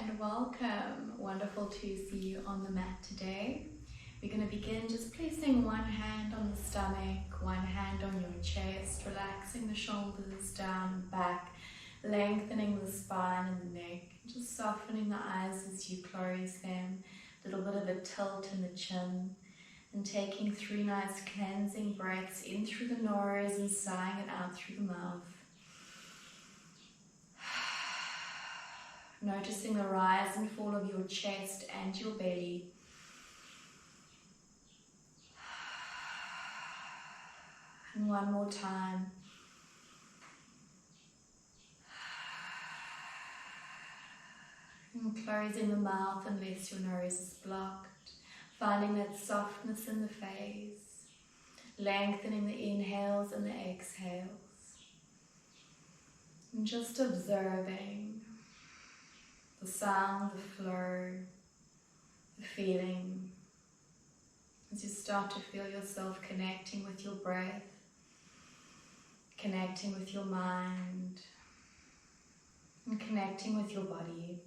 and welcome. Wonderful to see you on the mat today. We're going to begin just placing one hand on the stomach, one hand on your chest, relaxing the shoulders down and back, lengthening the spine and the neck, just softening the eyes as you close them, a little bit of a tilt in the chin, and taking 3 nice cleansing breaths in through the nose and sighing it out through the mouth. Noticing the rise and fall of your chest and your belly. And one more time. And closing the mouth unless your nose is blocked. Finding that softness in the face. Lengthening the inhales and the exhales. And just observing the sound, the flow, the feeling. As you start to feel yourself connecting with your breath, connecting with your mind, and connecting with your body.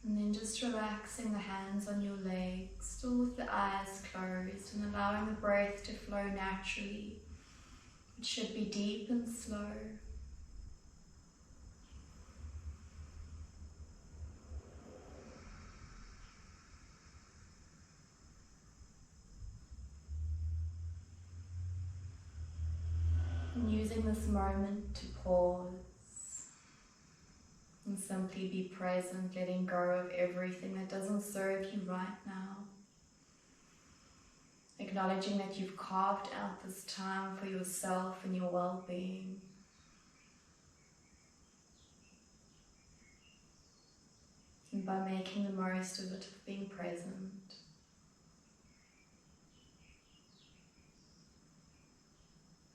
And then just relaxing the hands on your legs, still with the eyes closed, and allowing the breath to flow naturally. It should be deep and slow. And using this moment to pause. And simply be present, letting go of everything that doesn't serve you right now. Acknowledging that you've carved out this time for yourself and your well-being. And by making the most of it, of being present.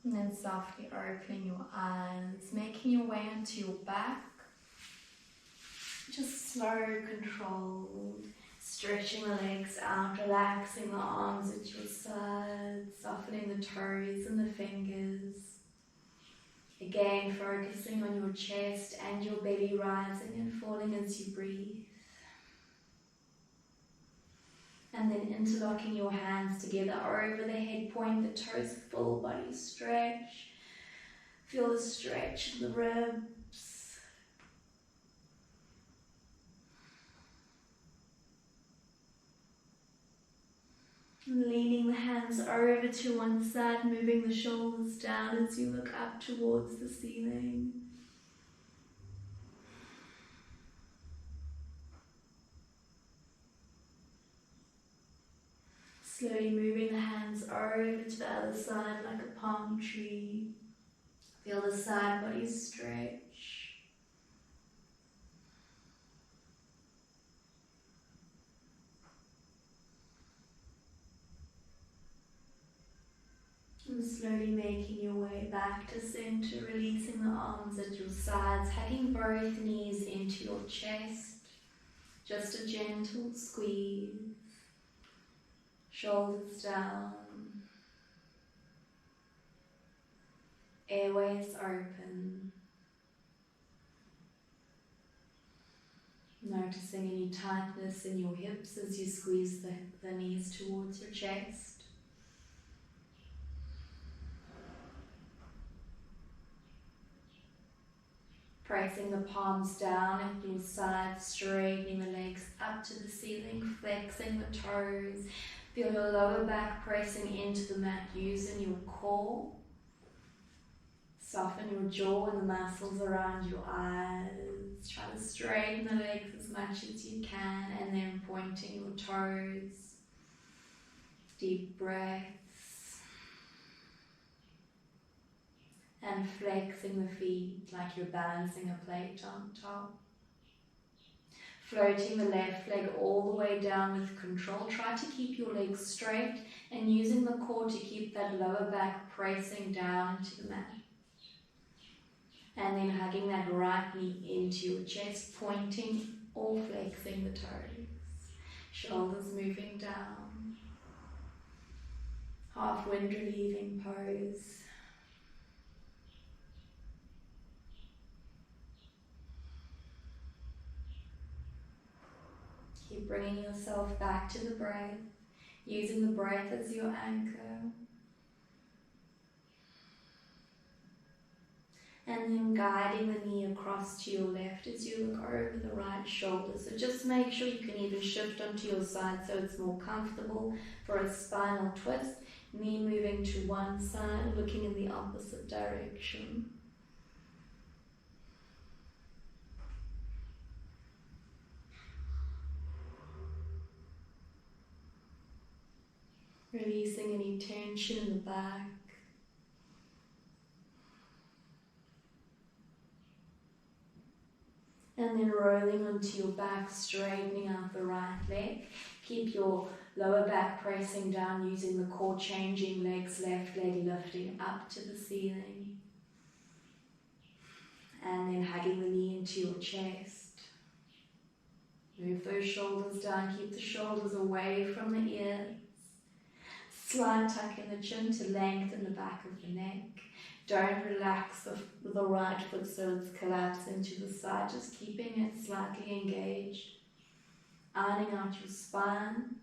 And then softly opening your eyes, making your way into your back. Just slow, controlled, stretching the legs out, relaxing the arms at your sides, softening the toes and the fingers. Again, focusing on your chest and your belly rising and falling as you breathe. And then interlocking your hands together over the head, point the toes, full body stretch. Feel the stretch in the ribs. Leaning the hands over to one side, moving the shoulders down as you look up towards the ceiling. Slowly moving the hands over to the other side like a palm tree. Feel the side body stretch. And slowly making your way back to center, releasing the arms at your sides, hugging both knees into your chest. Just a gentle squeeze. Shoulders down. Airways open. Noticing any tightness in your hips as you squeeze the knees towards your chest. Pressing the palms down at your sides, straightening the legs up to the ceiling, flexing the toes. Feel your lower back pressing into the mat, using your core. Soften your jaw and the muscles around your eyes. Try to straighten the legs as much as you can, and then pointing your toes. Deep breaths. And flexing the feet like you're balancing a plate on top. Floating the left leg all the way down with control. Try to keep your legs straight and using the core to keep that lower back pressing down to the mat. And then hugging that right knee into your chest, pointing or flexing the toes. Shoulders moving down. Half wind relieving pose. Keep bringing yourself back to the breath, using the breath as your anchor. And then guiding the knee across to your left as you look over the right shoulder. So just make sure you can even shift onto your side so it's more comfortable for a spinal twist. Knee moving to one side, looking in the opposite direction. Releasing any tension in the back. And then rolling onto your back, straightening out the right leg. Keep your lower back pressing down, using the core, changing legs, left leg lifting up to the ceiling. And then hugging the knee into your chest. Move those shoulders down, keep the shoulders away from the ears. Slight tuck in the chin to lengthen the back of the neck. Don't relax the right foot so it's collapsing to the side, just keeping it slightly engaged. Ironing out your spine.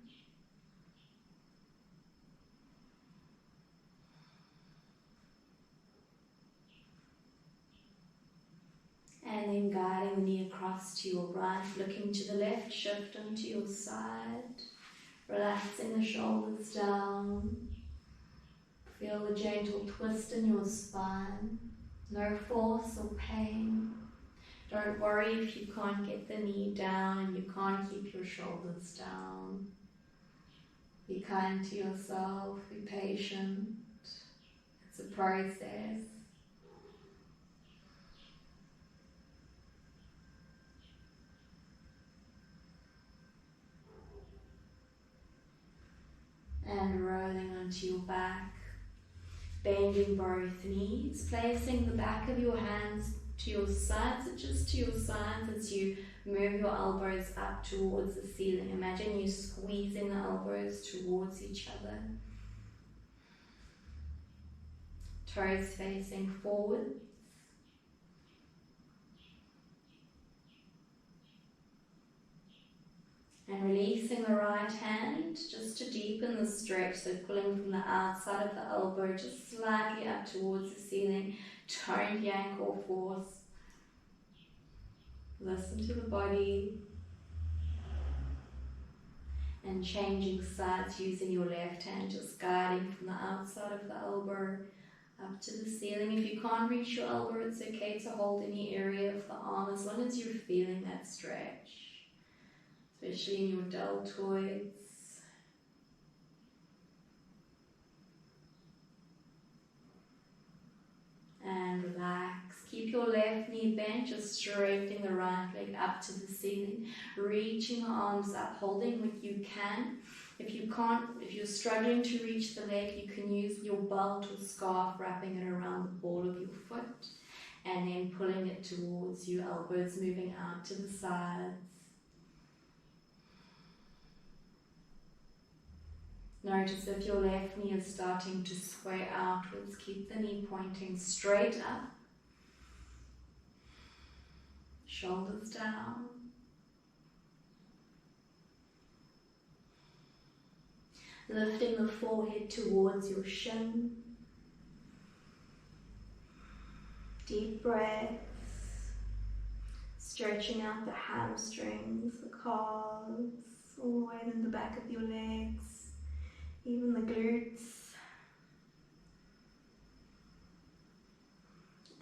And then guiding the knee across to your right, looking to the left, shift onto your side. Relaxing the shoulders down. Feel the gentle twist in your spine. No force or pain. Don't worry if you can't get the knee down and you can't keep your shoulders down. Be kind to yourself, be patient. It's a process. And rolling onto your back. Bending both knees, placing the back of your hands to your sides, or just to your sides as you move your elbows up towards the ceiling. Imagine you squeezing the elbows towards each other. Toes facing forward. And releasing the right hand just to deepen the stretch, so pulling from the outside of the elbow just slightly up towards the ceiling. Don't yank or force. Listen to the body. And changing sides using your left hand, just guiding from the outside of the elbow up to the ceiling. If you can't reach your elbow, it's okay to hold any area of the arm as long as you're feeling that stretch. Especially in your deltoids. And relax. Keep your left knee bent, just straightening the right leg up to the ceiling. Reaching the arms up, holding what you can. If you're struggling to reach the leg, you can use your belt or scarf, wrapping it around the ball of your foot. And then pulling it towards you, elbows moving out to the sides. Notice if your left knee is starting to sway outwards, keep the knee pointing straight up. Shoulders down. Lifting the forehead towards your shin. Deep breaths. Stretching out the hamstrings, the calves, all the way in the back of your legs. Even the glutes,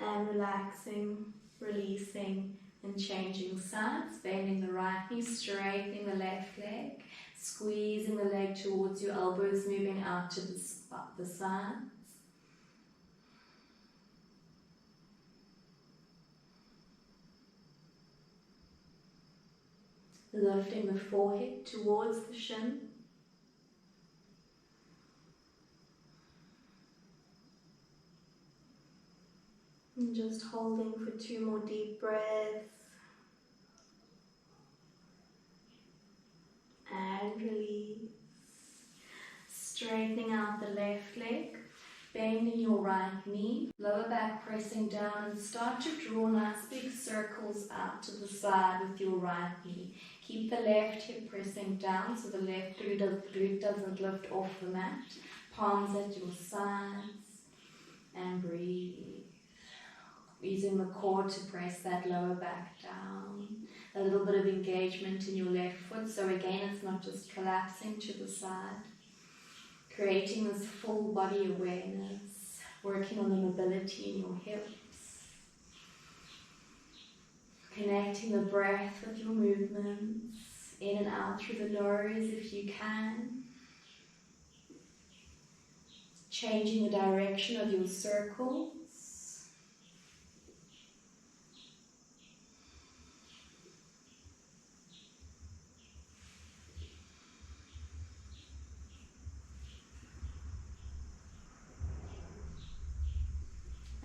and relaxing, releasing and changing sides, bending the right knee, straightening the left leg, squeezing the leg towards your elbows, moving out to the sides. Lifting the forehead towards the shin. And just holding for 2 more deep breaths. right knee, lower back pressing down, and start to draw nice big circles out to the side with your right knee. Keep the left hip pressing down so the left glute doesn't lift off the mat. Palms at your sides, and breathe. Using the core to press that lower back down. A little bit of engagement in your left foot, so again it's not just collapsing to the side. Creating this full body awareness, working on the mobility in your hips. Connecting the breath with your movements, in and out through the nose if you can. Changing the direction of your circles.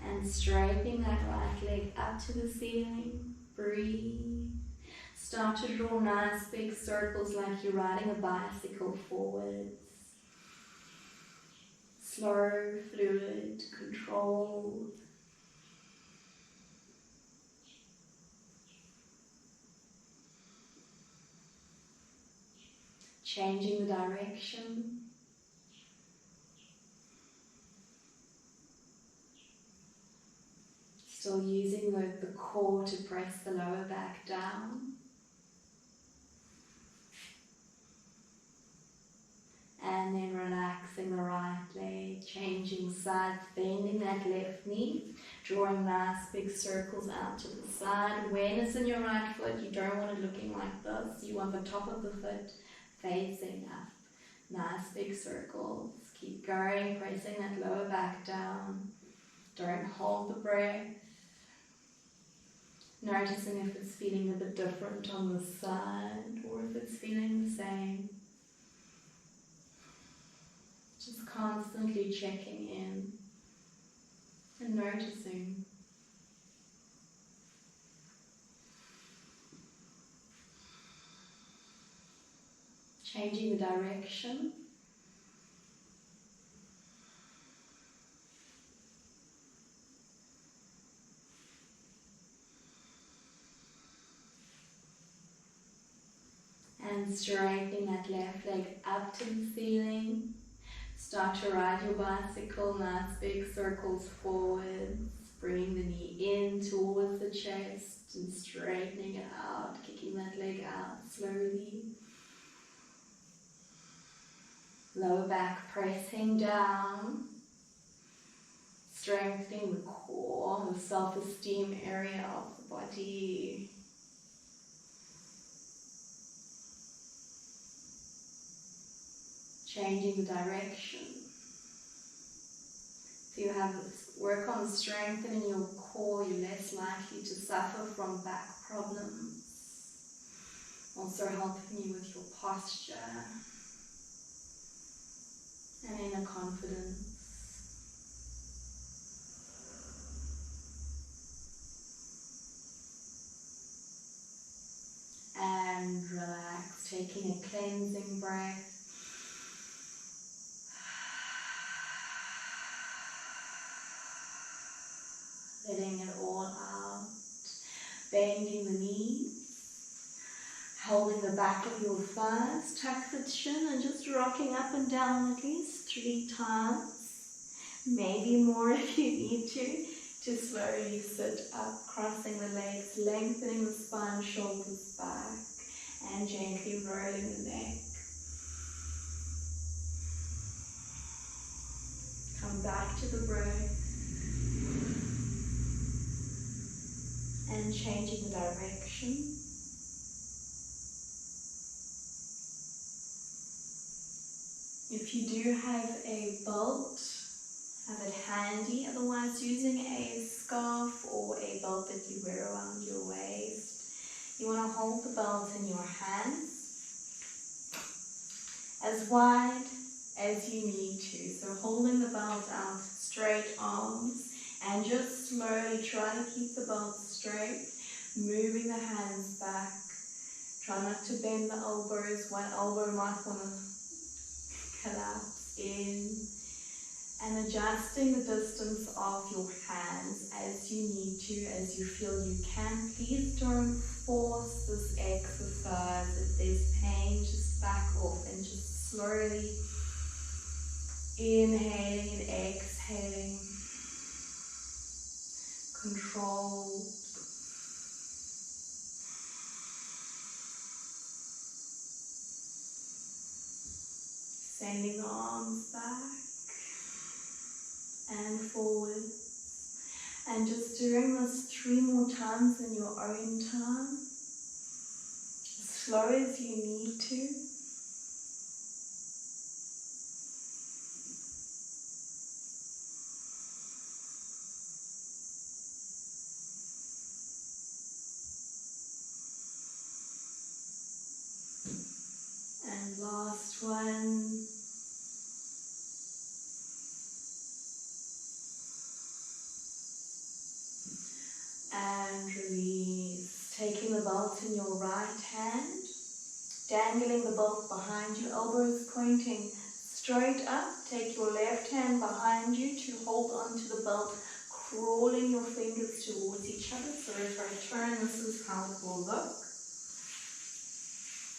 And straightening that right leg up to the ceiling. Breathe. Start to draw nice big circles like you're riding a bicycle forwards. Slow, fluid, controlled. Changing the direction. Still using the core to press the lower back down. And then relaxing the right leg, changing sides, bending that left knee, drawing nice big circles out to the side. Awareness in your right foot, you don't want it looking like this. You want the top of the foot facing up. Nice big circles. Keep going, pressing that lower back down. Don't hold the breath. Noticing if it's feeling a bit different on the side or if it's feeling the same. Just constantly checking in and noticing. Changing the direction. And straightening that left leg up to the ceiling. Start to ride your bicycle, nice big circles forwards. Bringing the knee in towards the chest and straightening it out, kicking that leg out slowly. Lower back pressing down. Strengthening the core, the self-esteem area of the body. Changing the direction. If you have work on strengthening your core, you're less likely to suffer from back problems. Also helping you with your posture and inner confidence. And relax, taking a cleansing breath. Letting it all out. Bending the knees. Holding the back of your thighs. Tuck the chin and just rocking up and down at least 3 times. Maybe more if you need to. To slowly sit up, crossing the legs, lengthening the spine, shoulders back, and gently rolling the neck. Come back to the breath. And changing the direction. If you do have a belt, have it handy, otherwise using a scarf or a belt that you wear around your waist. You want to hold the belt in your hands as wide as you need to. So holding the belt out, straight arms, and just slowly try to keep the belt straight, moving the hands back. Try not to bend the elbows. One elbow might want to collapse in. And adjusting the distance of your hands as you need to, as you feel you can. Please don't force this exercise. If there's pain, just back off and just slowly inhaling and exhaling. Control. Sending the arms back and forward. And just doing this 3 more times in your own time, as slow as you need to. And last one. And release. Taking the belt in your right hand, dangling the belt behind you, elbows pointing straight up. Take your left hand behind you to hold onto the belt, crawling your fingers towards each other. So if I turn, this is how it will look.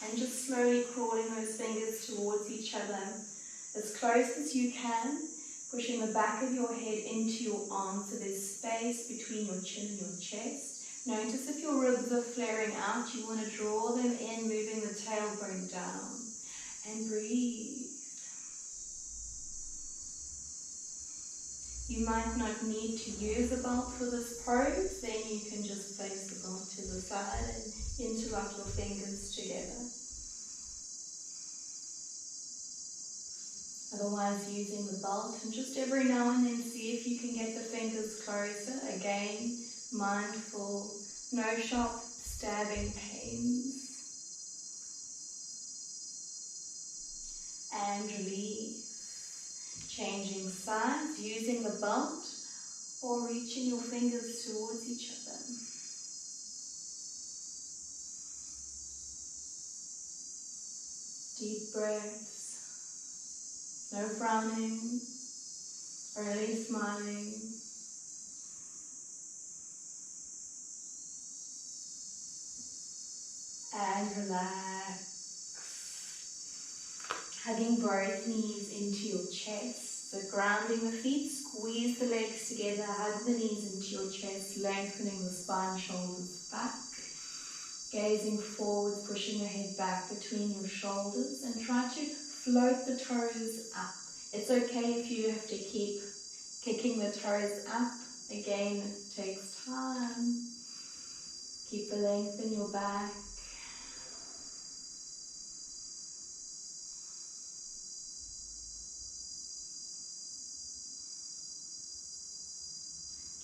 And just slowly crawling those fingers towards each other as close as you can. Pushing the back of your head into your arms so there's space between your chin and your chest. Notice if your ribs are flaring out, you want to draw them in, moving the tailbone down. And breathe. You might not need to use a belt for this pose, then you can just place the belt to the side and interlock your fingers together. Otherwise, using the belt, and just every now and then see if you can get the fingers closer. Again, mindful, no sharp stabbing pains. And release. Changing sides, using the belt or reaching your fingers towards each other. Deep breaths. No frowning, only smiling. And relax. Hugging both knees into your chest. So grounding the feet, squeeze the legs together, hug the knees into your chest, lengthening the spine, shoulders back. Gazing forwards, pushing the head back between your shoulders, and try to float the toes up. It's okay if you have to keep kicking the toes up. Again, it takes time. Keep the length in your back.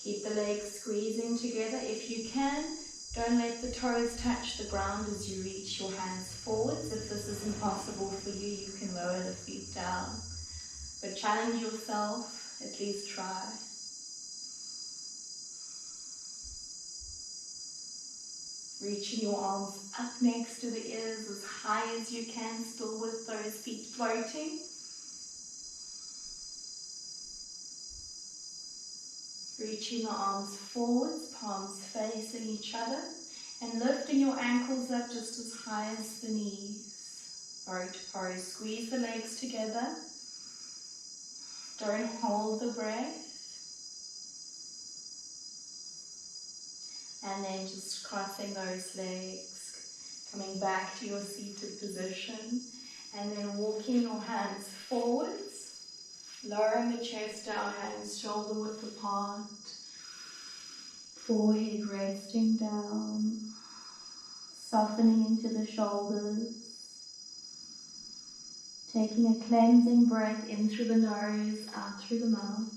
Keep the legs squeezing together. If you can, don't let the toes touch the ground as you reach your hands forwards. If this is impossible for you, you can lower the feet down. But challenge yourself, at least try. Reaching your arms up next to the ears as high as you can, still with those feet floating. Reaching the arms forwards, palms facing each other, and lifting your ankles up just as high as the knees. Bow to pose. Squeeze the legs together. Don't hold the breath. And then just crossing those legs, coming back to your seated position, and then walking your hands forwards, lowering the chest down, hands shoulder width apart, forehead resting down, softening into the shoulders, taking a cleansing breath in through the nose, out through the mouth.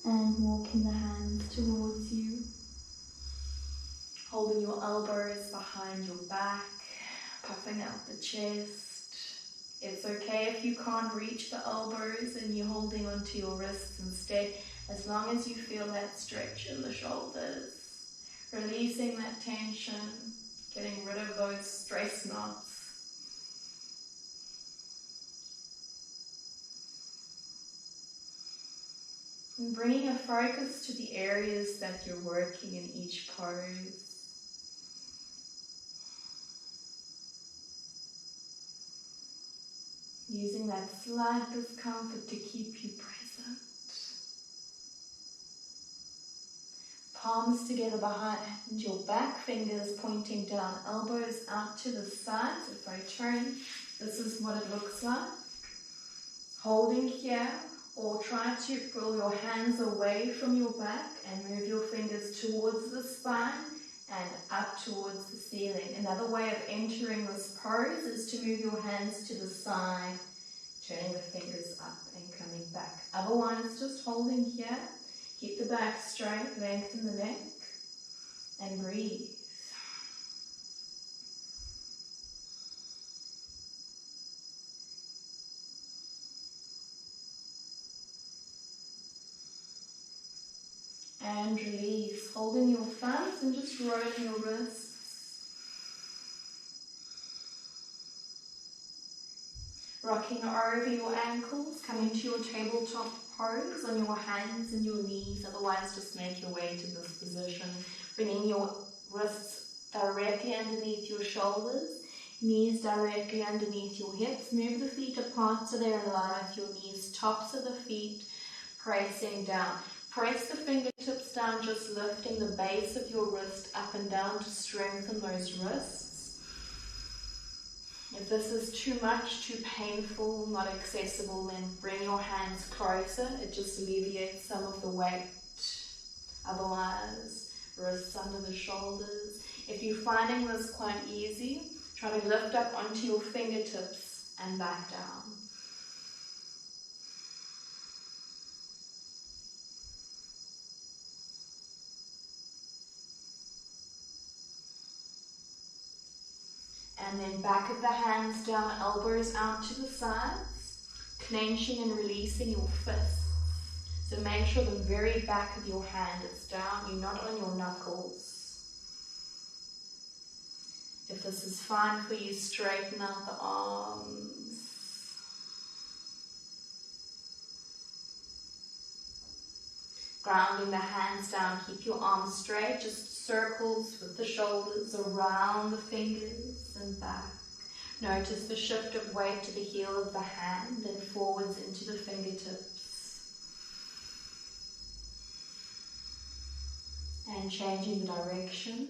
And walking the hands towards you, holding your elbows behind your back, puffing out the chest. It's okay if you can't reach the elbows and you're holding onto your wrists instead, as long as you feel that stretch in the shoulders. Releasing that tension, getting rid of those stress knots. And bringing a focus to the areas that you're working in each pose. Using that slight discomfort to keep you present. Palms together behind your back, fingers pointing down, elbows out to the sides. If I turn, this is what it looks like. Holding here, or try to pull your hands away from your back and move your fingers towards the spine and up towards the ceiling. Another way of entering this pose is to move your hands to the side, turning the fingers up and coming back. Otherwise, just holding here. Keep the back straight, lengthen the neck, and breathe. And release, holding your thumbs and just rolling your wrists. Rocking over your ankles, coming to your tabletop pose on your hands and your knees. Otherwise, just make your way to this position. Bringing your wrists directly underneath your shoulders, knees directly underneath your hips. Move the feet apart so they're in line with your knees. Tops of the feet pressing down. Press the fingertips down, just lifting the base of your wrist up and down to strengthen those wrists. If this is too much, too painful, not accessible, then bring your hands closer. It just alleviates some of the weight. Otherwise, wrists under the shoulders. If you're finding this quite easy, try to lift up onto your fingertips and back down. And then back of the hands down, elbows out to the sides, clenching and releasing your fists. So make sure the very back of your hand is down, you're not on your knuckles. If this is fine for you, straighten out the arms. Grounding the hands down, keep your arms straight, just circles with the shoulders around the fingers and back. Notice the shift of weight to the heel of the hand and forwards into the fingertips. And changing the direction.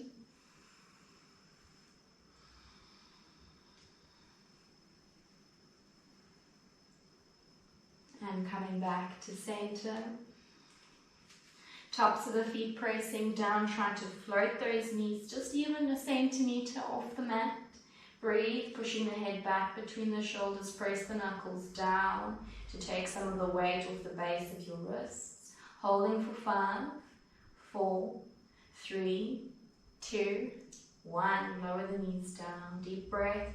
And coming back to center. Tops of the feet pressing down, trying to float those knees just even a centimeter off the mat. Breathe, pushing the head back between the shoulders, press the knuckles down to take some of the weight off the base of your wrists. Holding for 5, 4, 3, 2, 1. Lower the knees down. Deep breath.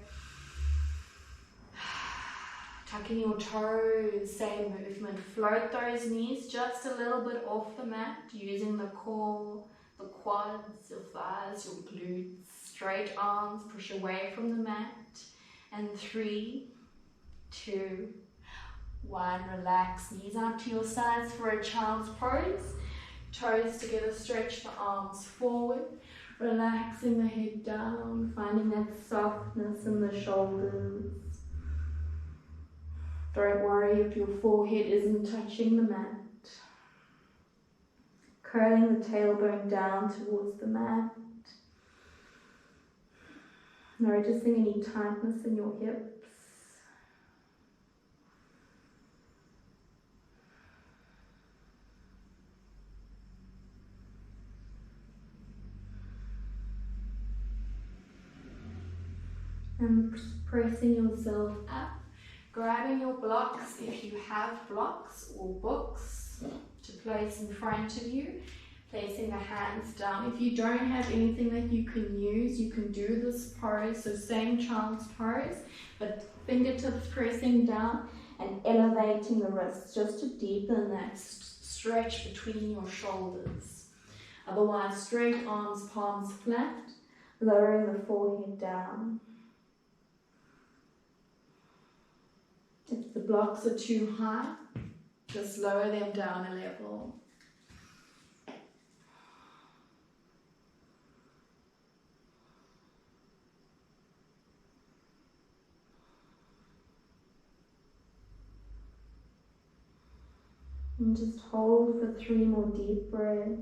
Tucking your toes, same movement. Float those knees just a little bit off the mat, using the core, the quads, your thighs, your glutes. Straight arms, push away from the mat. And 3, 2, 1. Relax, knees out to your sides for a child's pose. Toes together, stretch the arms forward. Relaxing the head down, finding that softness in the shoulders. Don't worry if your forehead isn't touching the mat. Curling the tailbone down towards the mat. Noticing any tightness in your hips. And pressing yourself up. Grabbing your blocks, if you have blocks or books to place in front of you. Placing the hands down. If you don't have anything that you can use, you can do this pose, so same child's pose, but fingertips pressing down and elevating the wrists just to deepen that stretch between your shoulders. Otherwise, straight arms, palms flat, lowering the forehead down. If the blocks are too high, just lower them down a level. And just hold for 3 more deep breaths.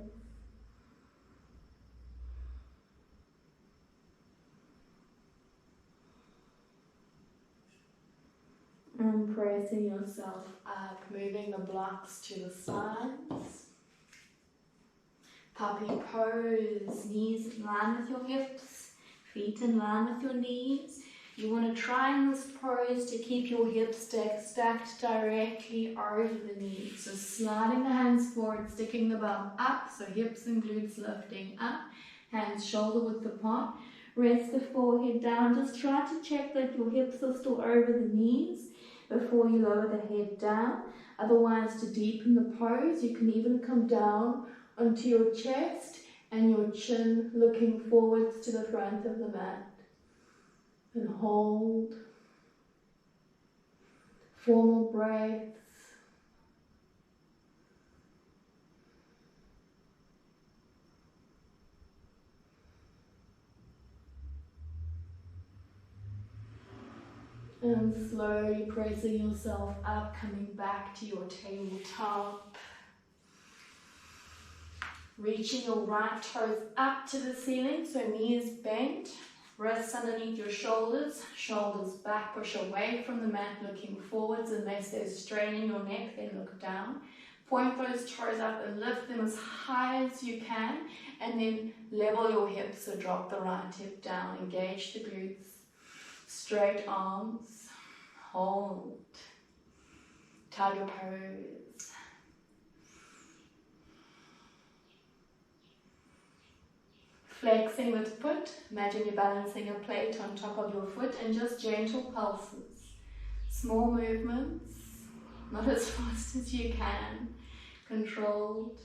And pressing yourself up, moving the blocks to the sides. Puppy pose, knees in line with your hips, feet in line with your knees. You want to try in this pose to keep your hips stacked directly over the knees. So sliding the hands forward, sticking the bum up, so hips and glutes lifting up, hands shoulder width apart. Rest the forehead down. Just try to check that your hips are still over the knees before you lower the head down. Otherwise, to deepen the pose, you can even come down onto your chest and your chin looking forwards to the front of the mat. And hold. 4 more breaths. And slowly pressing yourself up, coming back to your tabletop. Reaching your right toes up to the ceiling, so knees bent. Wrists underneath your shoulders, shoulders back, push away from the mat, looking forwards. Unless there's strain in your neck, then look down. Point those toes up and lift them as high as you can, and then level your hips, so drop the right hip down, engage the glutes. Straight arms, hold, tiger pose. Flexing the foot, imagine you're balancing a plate on top of your foot, and just gentle pulses. Small movements, not as fast as you can, controlled.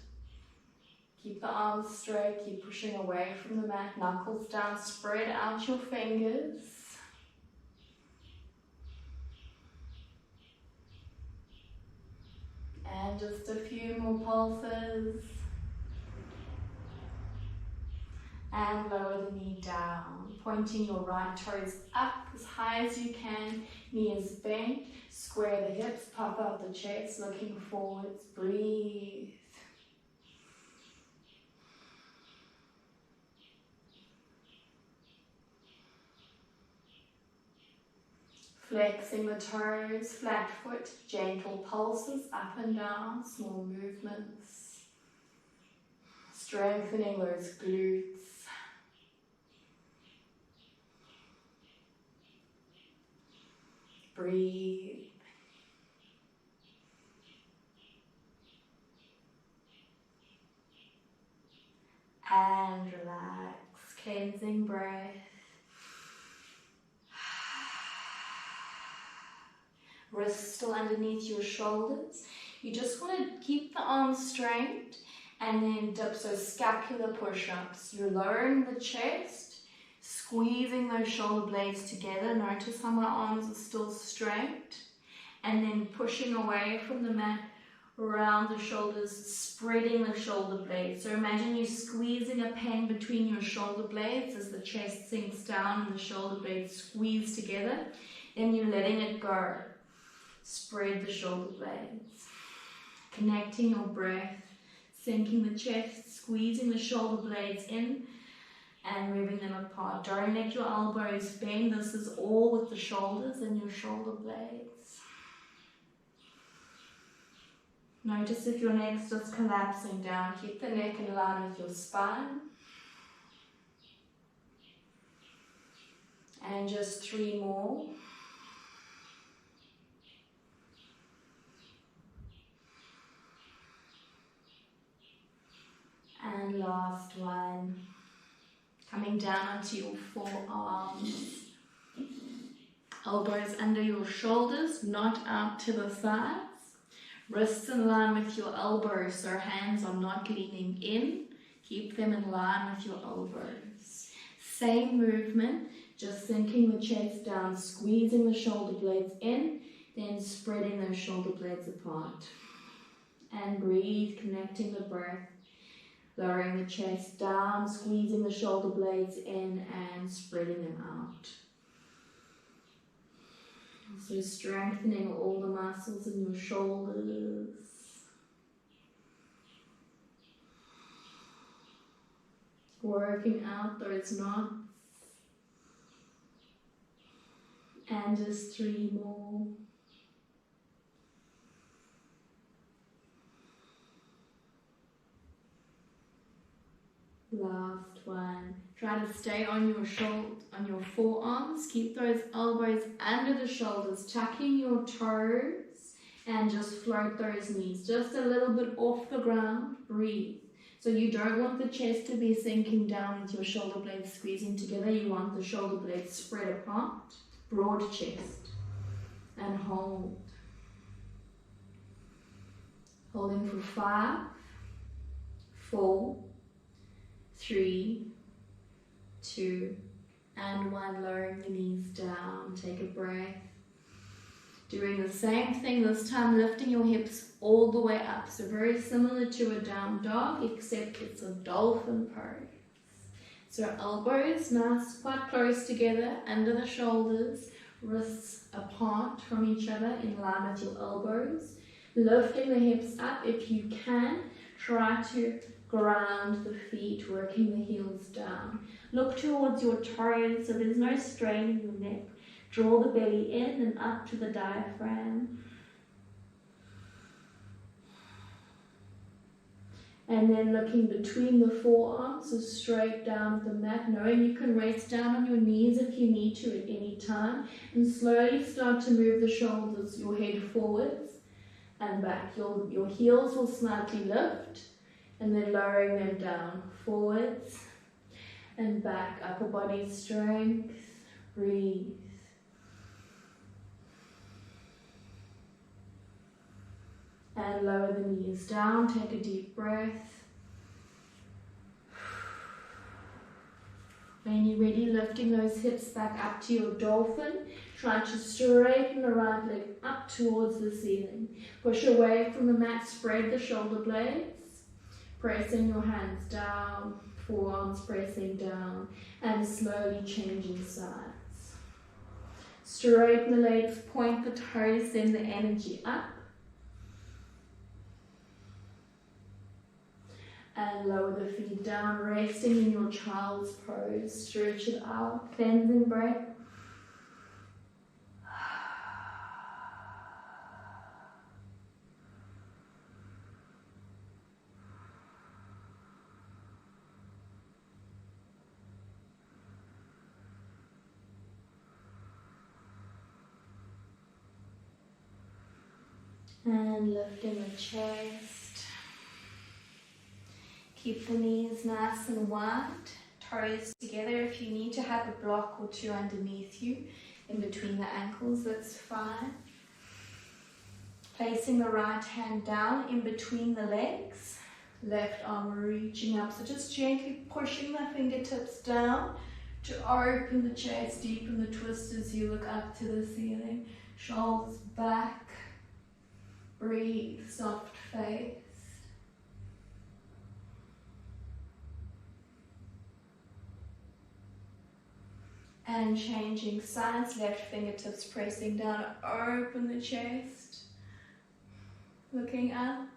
Keep the arms straight, keep pushing away from the mat, knuckles down, spread out your fingers. And just a few more pulses. And lower the knee down, pointing your right toes up as high as you can, knees bent, square the hips, puff out the chest, looking forwards, breathe. Flexing the toes, flat foot, gentle pulses, up and down, small movements. Strengthening those glutes. Breathe. And relax, cleansing breath. Wrists still underneath your shoulders. You just want to keep the arms straight and then dip, so scapular push-ups. You're lowering the chest, squeezing those shoulder blades together. Notice how my arms are still straight. And then pushing away from the mat, around the shoulders, spreading the shoulder blades. So imagine you squeezing a pen between your shoulder blades as the chest sinks down and the shoulder blades squeeze together. Then you're letting it go. Spread the shoulder blades. Connecting your breath, sinking the chest, squeezing the shoulder blades in and moving them apart. Don't let your elbows bend. This is all with the shoulders and your shoulder blades. Notice if your neck's just collapsing down. Keep the neck in line with your spine. And just 3 more. And last one. Coming down onto your forearms. Elbows under your shoulders, not out to the sides. Wrists in line with your elbows, so hands are not leaning in. Keep them in line with your elbows. Same movement, just sinking the chest down, squeezing the shoulder blades in, then spreading those shoulder blades apart. And breathe, connecting the breath, lowering the chest down, squeezing the shoulder blades in and spreading them out. So strengthening all the muscles in your shoulders. Working out those knots. And just 3 more. Last one. Try to stay on your forearms. Keep those elbows under the shoulders, tucking your toes, and just float those knees just a little bit off the ground. Breathe. So you don't want the chest to be sinking down with your shoulder blades squeezing together. You want the shoulder blades spread apart. Broad chest. And hold. Holding for 5, 4, 3, 2, and 1. Lowering the knees down. Take a breath. Doing the same thing this time, lifting your hips all the way up. So very similar to a down dog, except it's a dolphin pose. So elbows nice, quite close together, under the shoulders, wrists apart from each other in line with your elbows. Lifting the hips up if you can. Try to ground the feet, working the heels down. Look towards your toes so there's no strain in your neck. Draw the belly in and up to the diaphragm. And then looking between the forearms, so straight down the mat, knowing you can rest down on your knees if you need to at any time. And slowly start to move the shoulders, your head forwards and back. Your heels will slightly lift. And then lowering them down, forwards and back, upper body strength, breathe. And lower the knees down, take a deep breath. When you're ready, lifting those hips back up to your dolphin. Try to straighten the right leg up towards the ceiling. Push away from the mat, spread the shoulder blades. Pressing your hands down, forearms pressing down, and slowly changing sides. Straighten the legs, point the toes, send the energy up. And lower the feet down, resting in your child's pose. Stretch it out, cleansing breath. And lifting the chest. Keep the knees nice and wide, toes together. If you need to have a block or 2 underneath you, in between the ankles, that's fine. Placing the right hand down in between the legs, left arm reaching up. So just gently pushing the fingertips down to open the chest, deepen the twist as you look up to the ceiling. Shoulders back. Breathe, soft face. And changing sides, left fingertips pressing down, open the chest. Looking up.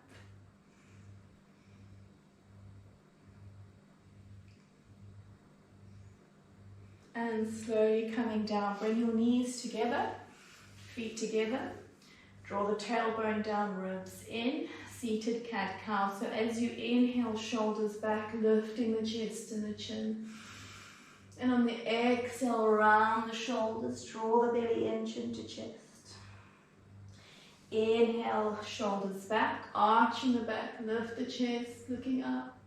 And slowly coming down. Bring your knees together, feet together. Draw the tailbone down, ribs in, seated cat-cow. So as you inhale, shoulders back, lifting the chest and the chin. And on the exhale, round the shoulders, draw the belly in, chin to chest. Inhale, shoulders back, arch in the back, lift the chest, looking up.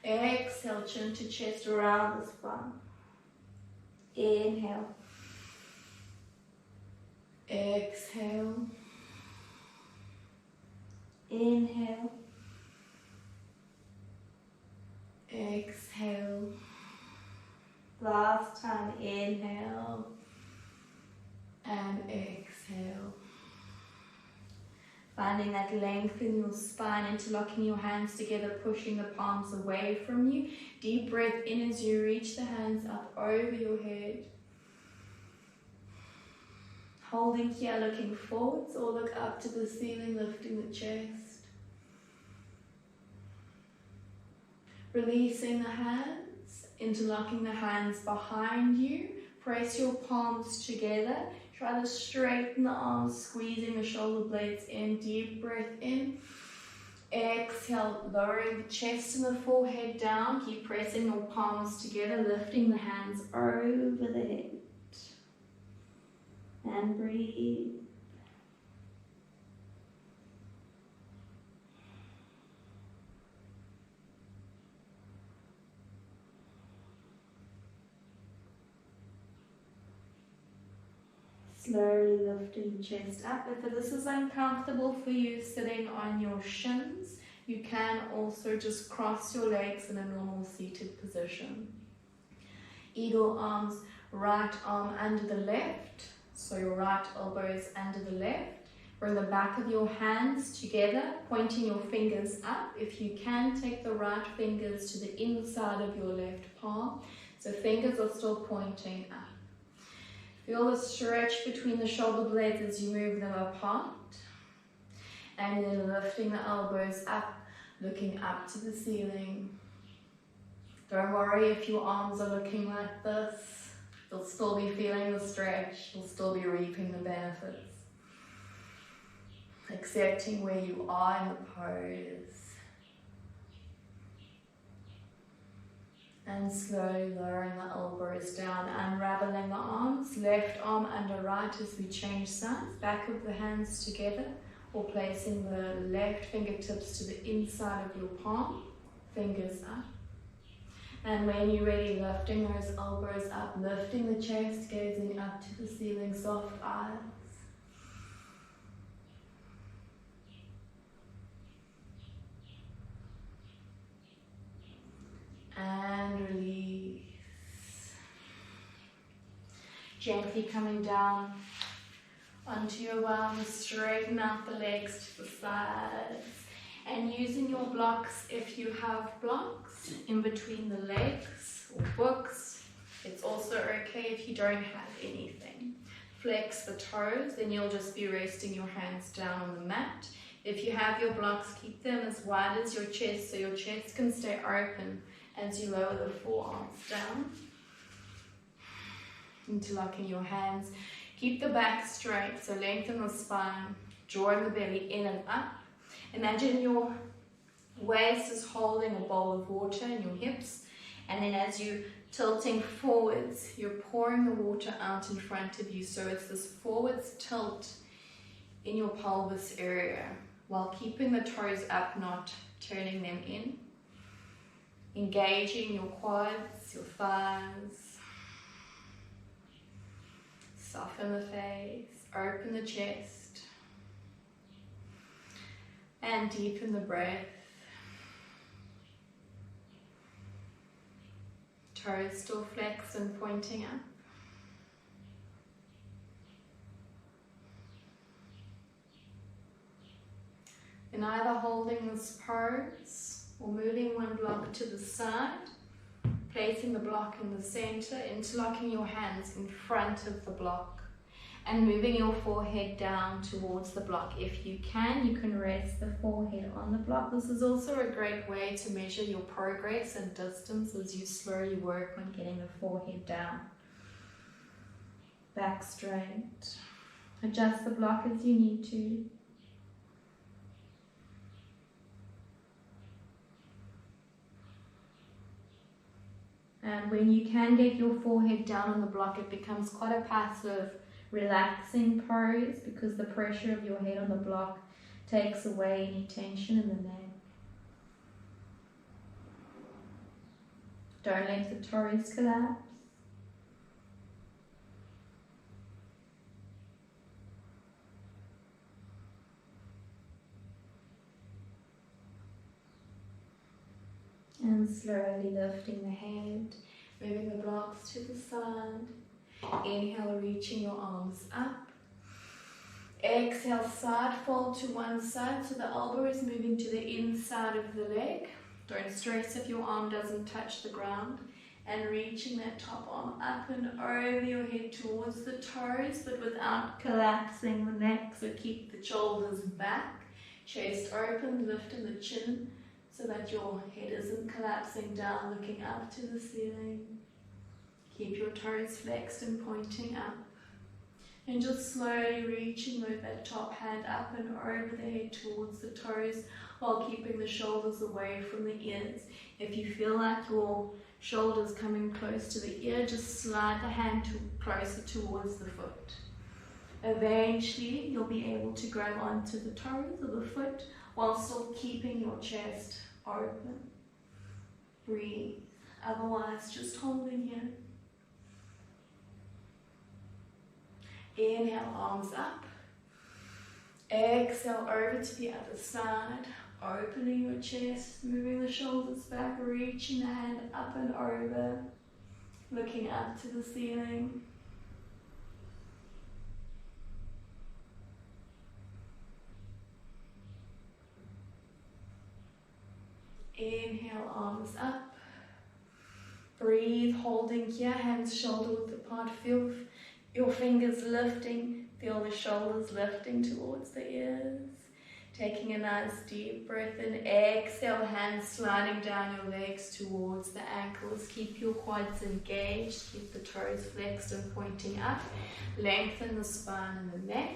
Exhale, chin to chest around the spine. Inhale. Exhale. Inhale. Exhale. Last time, inhale. And exhale. Finding that length in your spine, interlocking your hands together, pushing the palms away from you. Deep breath in as you reach the hands up over your head. Holding here, looking forwards or look up to the ceiling, lifting the chest. Releasing the hands, interlocking the hands behind you. Press your palms together. Try to straighten the arms, squeezing the shoulder blades in. Deep breath in. Exhale, lowering the chest and the forehead down. Keep pressing your palms together, lifting the hands over the head. And breathe. Slowly lifting the chest up. If this is uncomfortable for you sitting on your shins, you can also just cross your legs in a normal seated position. Eagle arms, right arm under the left, so your right elbow is under the left. Bring the back of your hands together, pointing your fingers up. If you can, take the right fingers to the inside of your left palm, so fingers are still pointing up. Feel the stretch between the shoulder blades as you move them apart. And then lifting the elbows up, looking up to the ceiling. Don't worry if your arms are looking like this. You'll still be feeling the stretch. You'll still be reaping the benefits. Accepting where you are in the pose. And slowly lowering the elbows down, unraveling the arms, left arm under right as we change sides, back of the hands together, or placing the left fingertips to the inside of your palm, fingers up. And when you're ready, lifting those elbows up, lifting the chest, gazing up to the ceiling, soft eyes. And release. Gently coming down onto your arms, straighten out the legs to the sides. And using your blocks, if you have blocks in between the legs or books, it's also okay if you don't have anything. Flex the toes, then you'll just be resting your hands down on the mat. If you have your blocks, keep them as wide as your chest so your chest can stay open as you lower the forearms down. Interlocking your hands. Keep the back straight, so lengthen the spine, drawing the belly in and up. Imagine your waist is holding a bowl of water in your hips, and then as you're tilting forwards, you're pouring the water out in front of you, so it's this forwards tilt in your pelvis area, while keeping the toes up, not turning them in. Engaging your quads, your thighs. Soften the face, open the chest, and deepen the breath. Toes still flexed and pointing up. And either holding this pose or moving one block to the side, placing the block in the center, interlocking your hands in front of the block, and moving your forehead down towards the block. If you can rest the forehead on the block. This is also a great way to measure your progress and distance as you slowly work on getting the forehead down. Back straight. Adjust the block as you need to. And when you can get your forehead down on the block, it becomes quite a passive, relaxing pose because the pressure of your head on the block takes away any tension in the neck. Don't let the toes collapse. And slowly lifting the head, moving the blocks to the side. Inhale, reaching your arms up. Exhale, side fold to one side, so the elbow is moving to the inside of the leg. Don't stress if your arm doesn't touch the ground. And reaching that top arm up and over your head towards the toes, but without collapsing the neck. So keep the shoulders back, chest open, lifting the chin so that your head isn't collapsing down, looking up to the ceiling. Keep your toes flexed and pointing up. And just slowly reaching with that top hand up and over the head towards the toes while keeping the shoulders away from the ears. If you feel like your shoulders coming close to the ear, just slide the hand closer towards the foot. Eventually, you'll be able to grab onto the toes of the foot while still keeping your chest open. Breathe. Otherwise, just holding here. Inhale, arms up. Exhale, over to the other side. Opening your chest, moving the shoulders back, reaching the hand up and over, looking up to the ceiling. Inhale, arms up. Breathe, holding here, hands shoulder width apart. Feel your fingers lifting, feel the shoulders lifting towards the ears. Taking a nice deep breath in. Exhale, hands sliding down your legs towards the ankles. Keep your quads engaged, keep the toes flexed and pointing up. Lengthen the spine and the neck.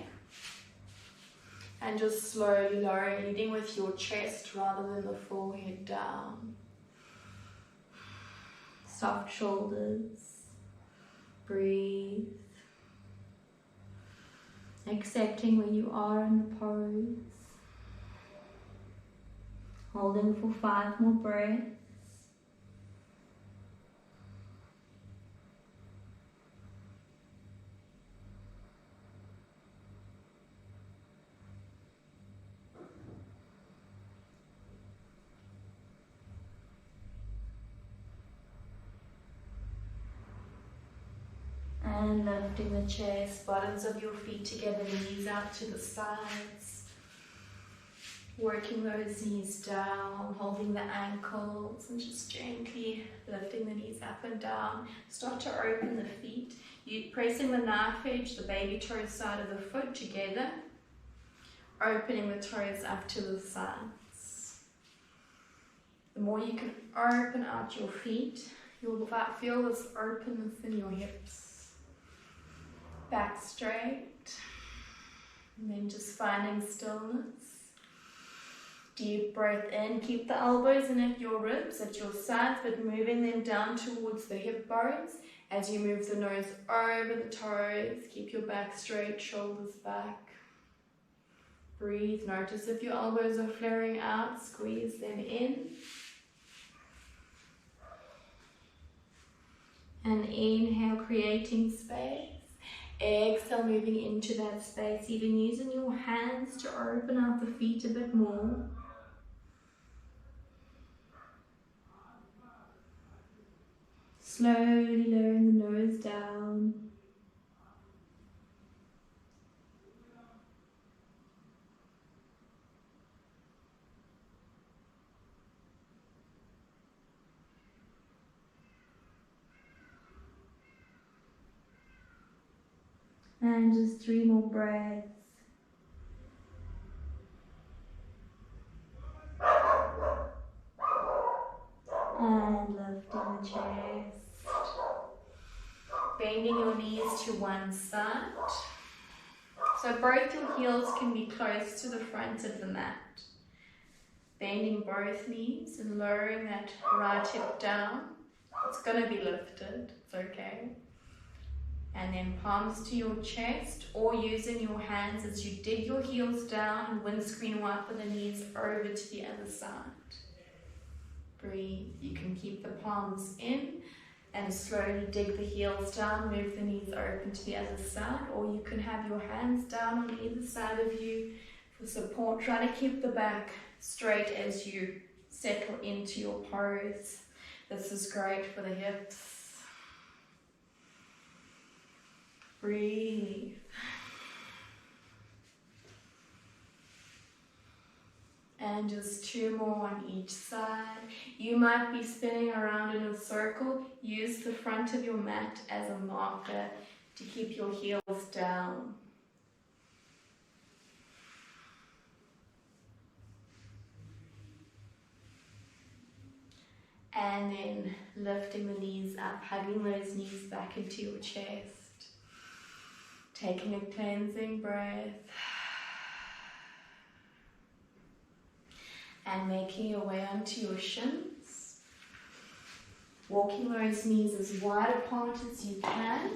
And just slowly lower, leading with your chest rather than the forehead down. Soft shoulders. Breathe. Accepting where you are in the pose. Holding for 5 more breaths. And lifting the chest, bottoms of your feet together, knees out to the sides. Working those knees down, holding the ankles and just gently lifting the knees up and down. Start to open the feet. You're pressing the knife edge, the baby toe side of the foot together. Opening the toes up to the sides. The more you can open out your feet, you'll feel this openness in your hips. Back straight. And then just finding stillness. Deep breath in, keep the elbows in at your ribs, at your sides, but moving them down towards the hip bones as you move the nose over the toes. Keep your back straight, shoulders back. Breathe, notice if your elbows are flaring out, squeeze them in. And inhale, creating space. Exhale, moving into that space, even using your hands to open out the feet a bit more. Slowly lowering the nose down. And just 3 more breaths. And lifting the chest. Bending your knees to one side. So both your heels can be close to the front of the mat. Bending both knees and lowering that right hip down. It's going to be lifted, it's okay. And then palms to your chest, or using your hands as you dig your heels down and windscreen wiper the knees over to the other side. Breathe. You can keep the palms in and slowly dig the heels down, move the knees open to the other side, or you can have your hands down on either side of you for support. Try to keep the back straight as you settle into your pose. This is great for the hips. Breathe. And just 2 more on each side. You might be spinning around in a circle. Use the front of your mat as a marker to keep your heels down. And then lifting the knees up, hugging those knees back into your chest. Taking a cleansing breath. And making your way onto your shins. Walking those knees as wide apart as you can.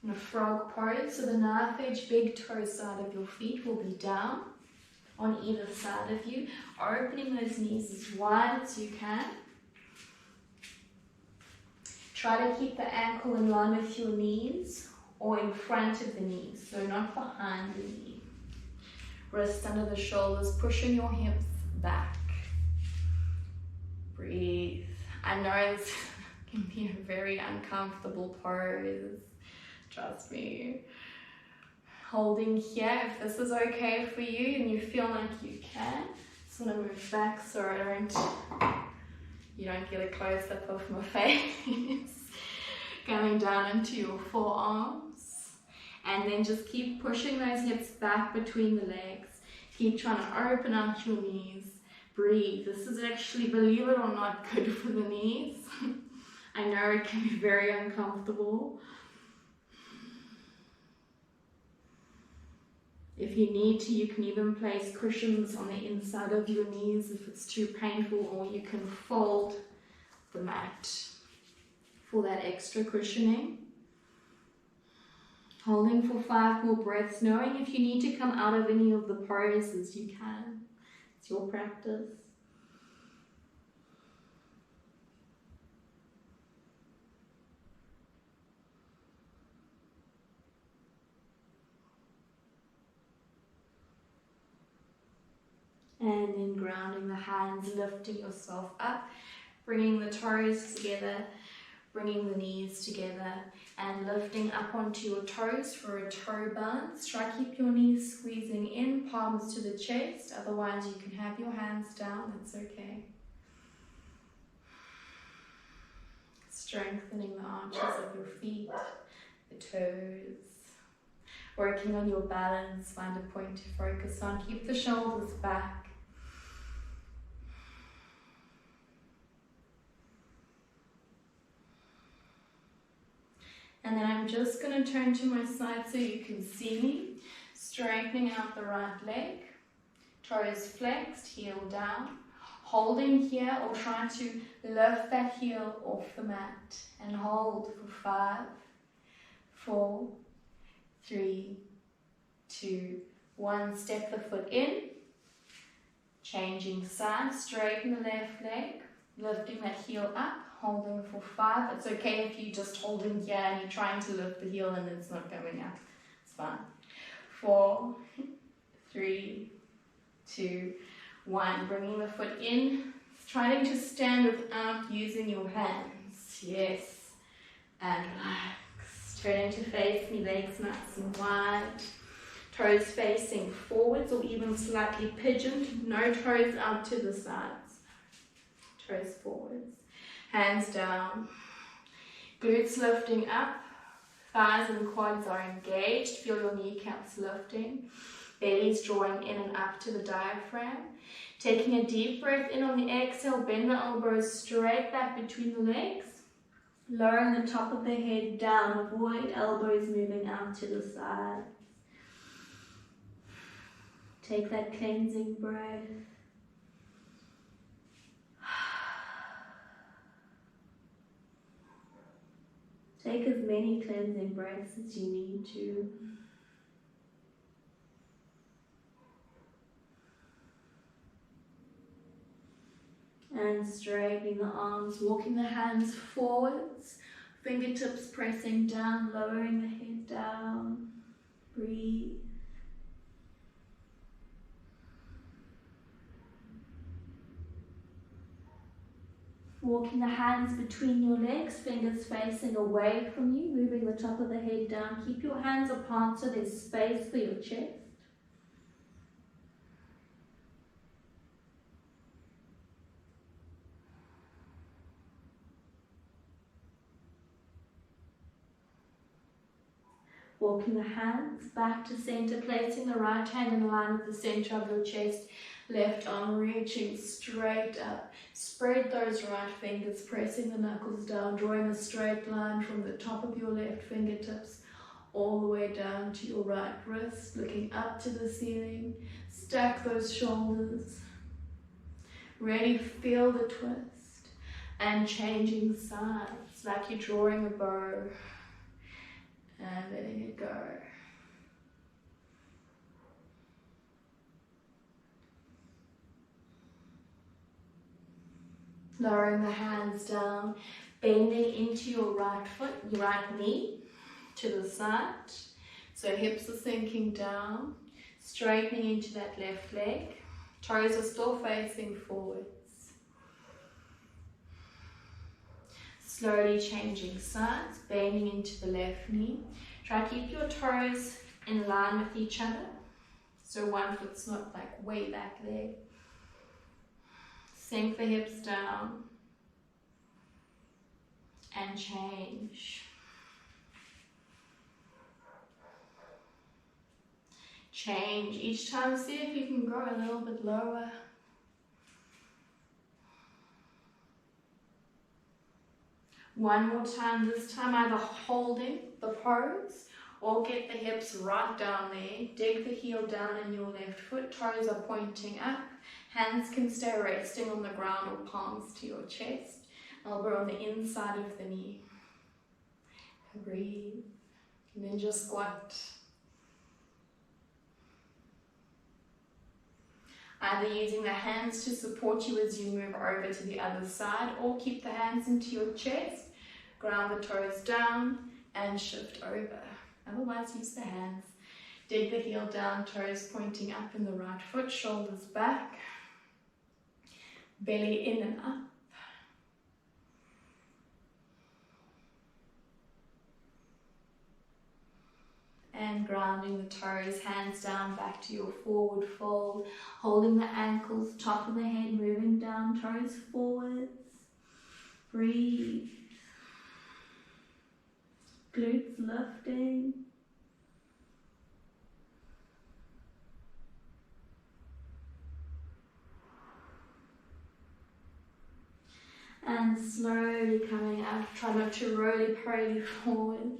In a frog pose, so the knife edge, big toe side of your feet will be down on either side of you. Opening those knees as wide as you can. Try to keep the ankle in line with your knees or in front of the knees, so not behind the knee. Wrists under the shoulders, pushing your hips back. Breathe. I know this can be a very uncomfortable pose. Trust me. Holding here, if this is okay for you and you feel like you can, just want to move back so you don't get a close-up of my face. Going down into your forearms. And then just keep pushing those hips back between the legs. Keep trying to open up your knees. Breathe. This is actually, believe it or not, good for the knees. I know it can be very uncomfortable. If you need to, you can even place cushions on the inside of your knees if it's too painful, or you can fold the mat for that extra cushioning. Holding for 5 more breaths, knowing if you need to come out of any of the poses, you can. It's your practice. And then grounding the hands, lifting yourself up, bringing the toes together, bringing the knees together, and lifting up onto your toes for a toe bounce. Try to keep your knees squeezing in, palms to the chest, otherwise you can have your hands down, that's okay. Strengthening the arches of your feet, the toes. Working on your balance, find a point to focus on. Keep the shoulders back. And then I'm just going to turn to my side so you can see me. Straightening out the right leg. Toes flexed, heel down. Holding here or trying to lift that heel off the mat. And hold for 5, 4, 3, 2, 1. Step the foot in. Changing sides. Straighten the left leg. Lifting that heel up. Holding for 5. It's okay if you just holding here and you're trying to lift the heel and it's not coming up. It's fine. 4, 3, 2, 1. Bringing the foot in. Trying to stand without using your hands. Yes. And relax. Turning to face me, legs nice and wide. Toes facing forwards or even slightly pigeoned. No toes out to the sides. Toes forwards. Hands down, glutes lifting up, thighs and quads are engaged, feel your kneecaps lifting, belly's drawing in and up to the diaphragm. Taking a deep breath in on the exhale, bend the elbows straight back between the legs, lowering the top of the head down, avoid elbows moving out to the sides. Take that cleansing breath. Take as many cleansing breaths as you need to. And straightening the arms, walking the hands forwards, fingertips pressing down, lowering the head down. Breathe. Walking the hands between your legs, fingers facing away from you, moving the top of the head down. Keep your hands apart so there's space for your chest. Walking the hands back to center, placing the right hand in line with the center of your chest. Left arm reaching straight up. Spread those right fingers, pressing the knuckles down, drawing a straight line from the top of your left fingertips all the way down to your right wrist, looking up to the ceiling. Stack those shoulders. Really feel the twist and changing sides like you're drawing a bow and letting it go. Lowering the hands down, bending into your right foot, your right knee to the side. So hips are sinking down, straightening into that left leg. Toes are still facing forwards. Slowly changing sides, bending into the left knee. Try to keep your toes in line with each other. So one foot's not like way back there. Sink the hips down and change. Change. Each time, see if you can go a little bit lower. One more time, this time either holding the pose or get the hips right down there. Dig the heel down in your left foot, toes are pointing up. Hands can stay resting on the ground or palms to your chest. Elbow on the inside of the knee. Breathe. Ninja squat. Either using the hands to support you as you move over to the other side, or keep the hands into your chest, ground the toes down and shift over. Otherwise use the hands. Dig the heel down, toes pointing up in the right foot, shoulders back, belly in and up. And grounding the toes, hands down back to your forward fold, holding the ankles, top of the head, moving down, toes forwards. Breathe. Glutes lifting. And slowly coming up, try not to roly-poly forward.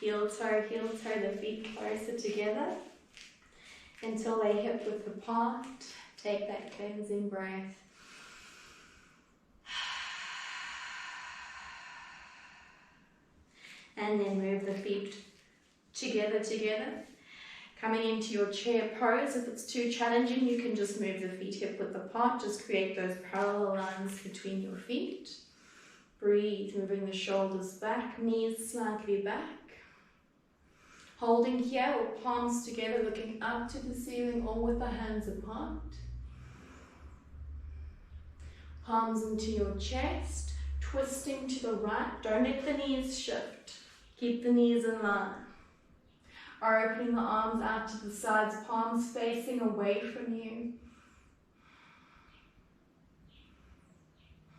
Heel toe, the feet closer together until they hip width apart. Take that cleansing breath. And then move the feet together. Coming into your chair pose. If it's too challenging, you can just move the feet hip width apart. Just create those parallel lines between your feet. Breathe, moving the shoulders back, knees slightly back. Holding here or palms together, looking up to the ceiling or with the hands apart. Palms into your chest, twisting to the right. Don't let the knees shift. Keep the knees in line. Opening the arms out to the sides, palms facing away from you.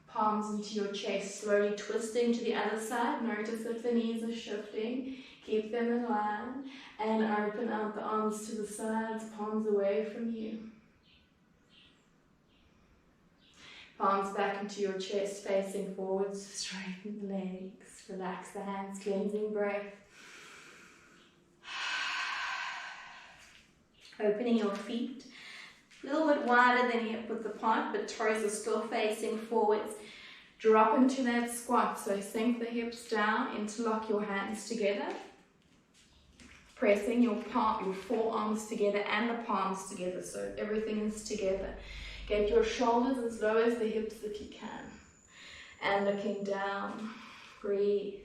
Palms into your chest, slowly twisting to the other side. Notice if the knees are shifting. Keep them in line and open out the arms to the sides, palms away from you. Palms back into your chest, facing forwards, straighten the legs, relax the hands, cleansing breath. Opening your feet, a little bit wider than hip width apart, but toes are still facing forwards. Drop into that squat, so sink the hips down, interlock your hands together. Pressing your forearms together and the palms together, so everything is together. Get your shoulders as low as the hips if you can. And looking down, breathe.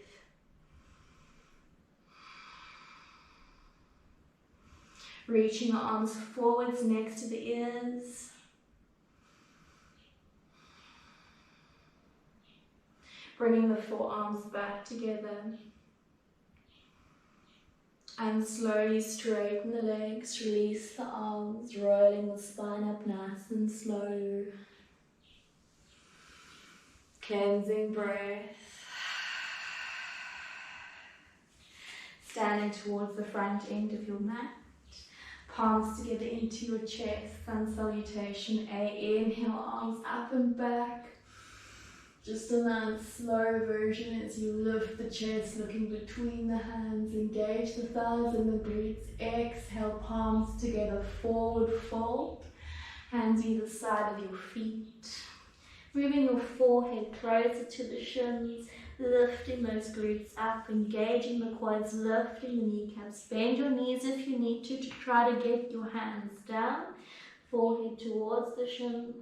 Reaching your arms forwards next to the ears. Bringing the forearms back together. And slowly straighten the legs, release the arms, rolling the spine up nice and slow. Cleansing breath. Standing towards the front end of your mat. Palms together into your chest, sun salutation. Inhale, arms up and back. Just a nice slow version as you lift the chest, looking between the hands. Engage the thighs and the glutes. Exhale, palms together, forward fold. Hands either side of your feet. Moving your forehead closer to the shins. Lifting those glutes up, engaging the quads, lifting the kneecaps. Bend your knees if you need to try to get your hands down. Forehead towards the shins.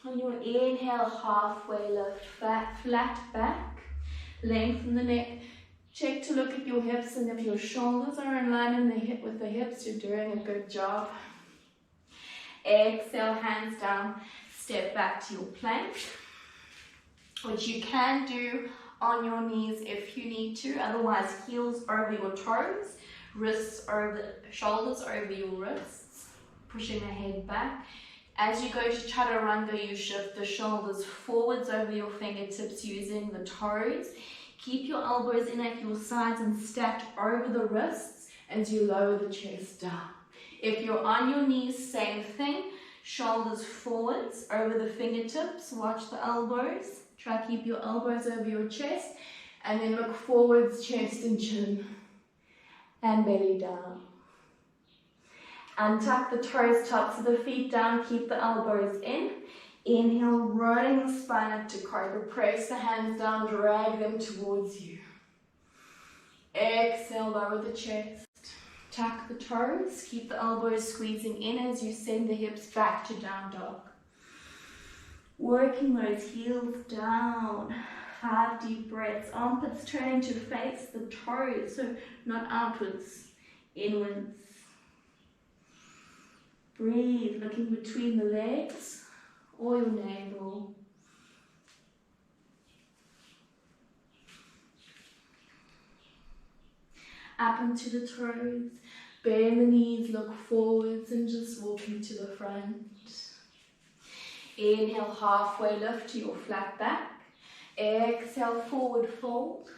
On your inhale, halfway lift, flat back. Lengthen the neck. Check to look at your hips, and if your shoulders are in line with the hips, you're doing a good job. Exhale, hands down. Step back to your plank, which you can do on your knees if you need to. Otherwise, heels over your toes, shoulders over your wrists, pushing the head back. As you go to chaturanga, you shift the shoulders forwards over your fingertips using the toes. Keep your elbows in at your sides and stacked over the wrists as you lower the chest down. If you're on your knees, same thing. Shoulders forwards over the fingertips. Watch the elbows. Try to keep your elbows over your chest. And then look forwards, chest and chin. And belly down. Untuck the toes, tops of the feet down. Keep the elbows in. Inhale, rolling the spine up to cobra. Press the hands down, drag them towards you. Exhale, lower the chest. Tuck the toes, keep the elbows squeezing in as you send the hips back to down dog. Working those heels down. 5 deep breaths. Armpits turning to face the toes, so not outwards, inwards. Breathe, looking between the legs or your navel. Up into the toes, bend the knees, look forwards and just walking to the front. Inhale, halfway lift to your flat back. Exhale, forward fold.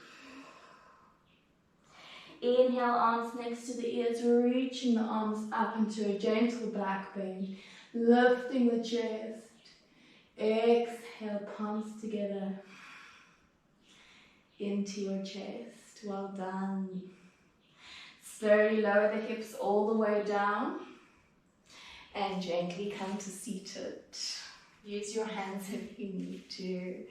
Inhale, arms next to the ears, reaching the arms up into a gentle back bend. Lifting the chest. Exhale, palms together into your chest. Well done. Slowly lower the hips all the way down and gently come to seated. Use your hands if you need to.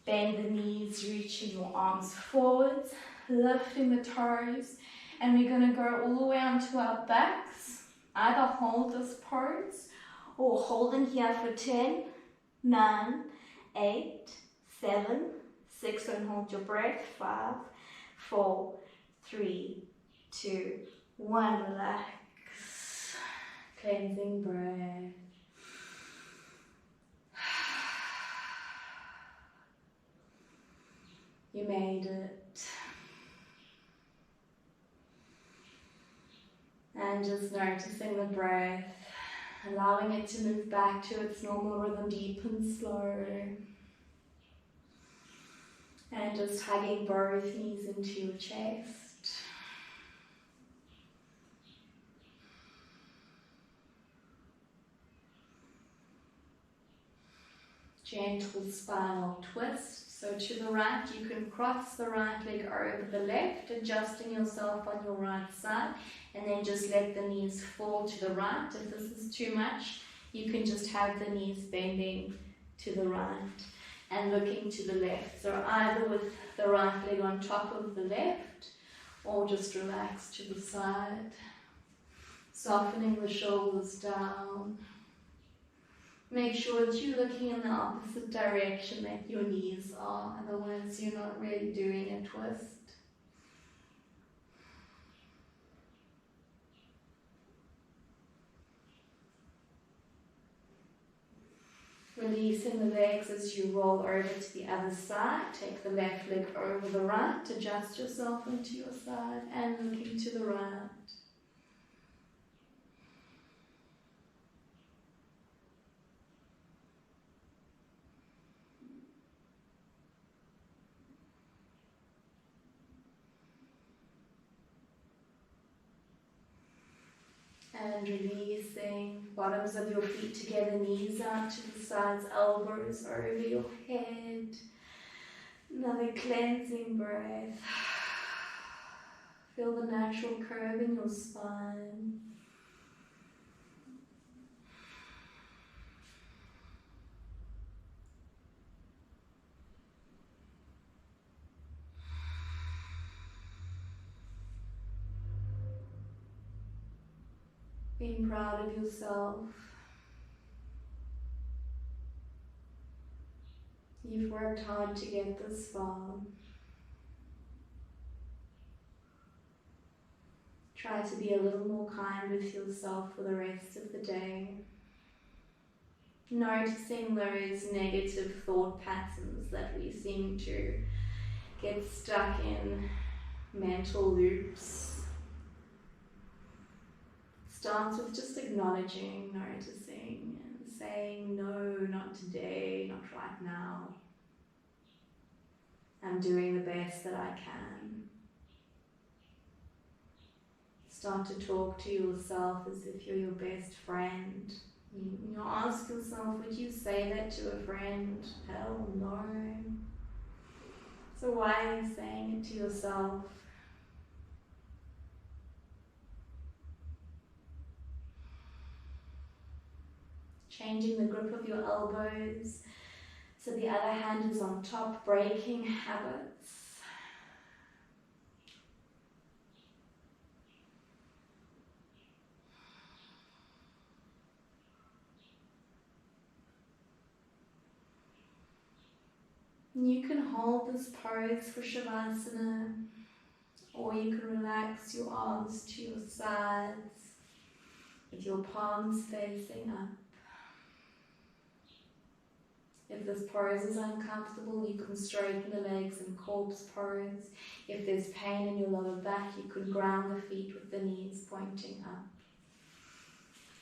Bend the knees, reaching your arms forwards, lifting the toes, and we're going to go all the way onto our backs. Either hold this pose or hold in here for 10, 9, 8, 7, 6, and hold your breath. 5, 4, 3, 2, 1, relax. Cleansing breath. You made it. And just noticing the breath, allowing it to move back to its normal rhythm, deep and slow. And just hugging both knees into your chest. Gentle spinal twist. So to the right, you can cross the right leg over the left, adjusting yourself on your right side, and then just let the knees fall to the right. If this is too much, you can just have the knees bending to the right and looking to the left. So either with the right leg on top of the left, or just relax to the side. Softening the shoulders down. Make sure that you're looking in the opposite direction that your knees are, otherwise you're not really doing a twist. Releasing the legs as you roll over to the other side. Take the left leg over the right. Adjust yourself into your side and looking to the right. And releasing, bottoms of your feet together, knees out to the sides, elbows over your head. Another cleansing breath. Feel the natural curve in your spine. Being proud of yourself. You've worked hard to get this far. Try to be a little more kind with yourself for the rest of the day. Noticing those negative thought patterns that we seem to get stuck in, mental loops. Starts with just acknowledging, noticing, and saying, no, not today, not right now. I'm doing the best that I can. Start to talk to yourself as if you're your best friend. You ask yourself, would you say that to a friend? Hell no. So why are you saying it to yourself? Changing the grip of your elbows so the other hand is on top, breaking habits. You can hold this pose for Shavasana, or you can relax your arms to your sides with your palms facing up. If this pose is uncomfortable, you can straighten the legs in corpse pose. If there's pain in your lower back, you can ground the feet with the knees pointing up.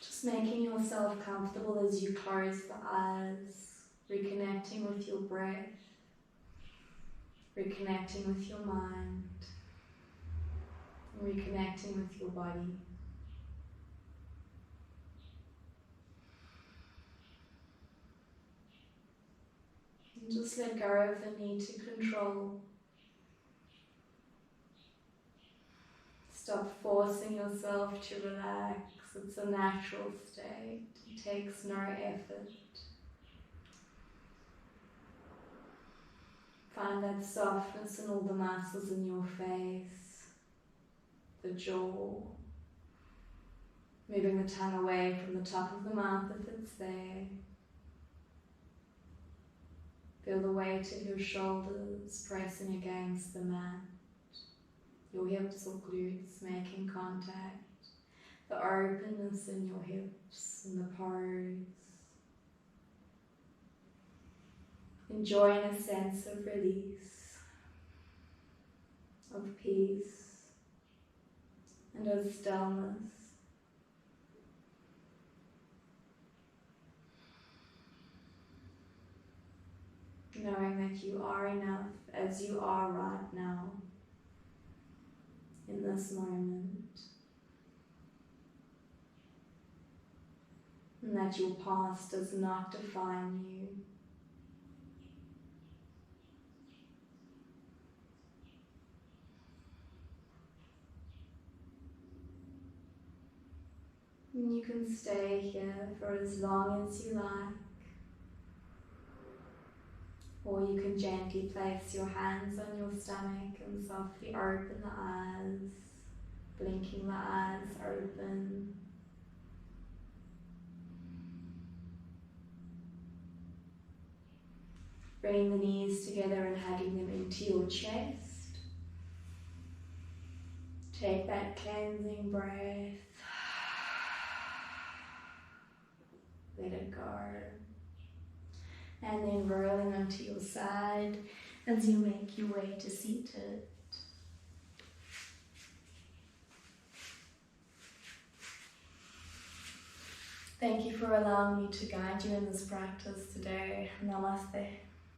Just making yourself comfortable as you close the eyes, reconnecting with your breath, reconnecting with your mind, and reconnecting with your body. And just let go of the need to control. Stop forcing yourself to relax. It's a natural state. It takes no effort. Find that softness in all the muscles in your face, the jaw, moving the tongue away from the top of the mouth if it's there. Feel the weight of your shoulders pressing against the mat, your hips or glutes making contact, the openness in your hips and the pose. Enjoying a sense of release, of peace, and of stillness. Knowing that you are enough as you are right now, in this moment. And that your past does not define you. And you can stay here for as long as you like. Or you can gently place your hands on your stomach and softly open the eyes, blinking the eyes open. Bringing the knees together and hugging them into your chest. Take that cleansing breath. Let it go. And then rolling onto your side as you make your way to seated. Thank you for allowing me to guide you in this practice today. Namaste.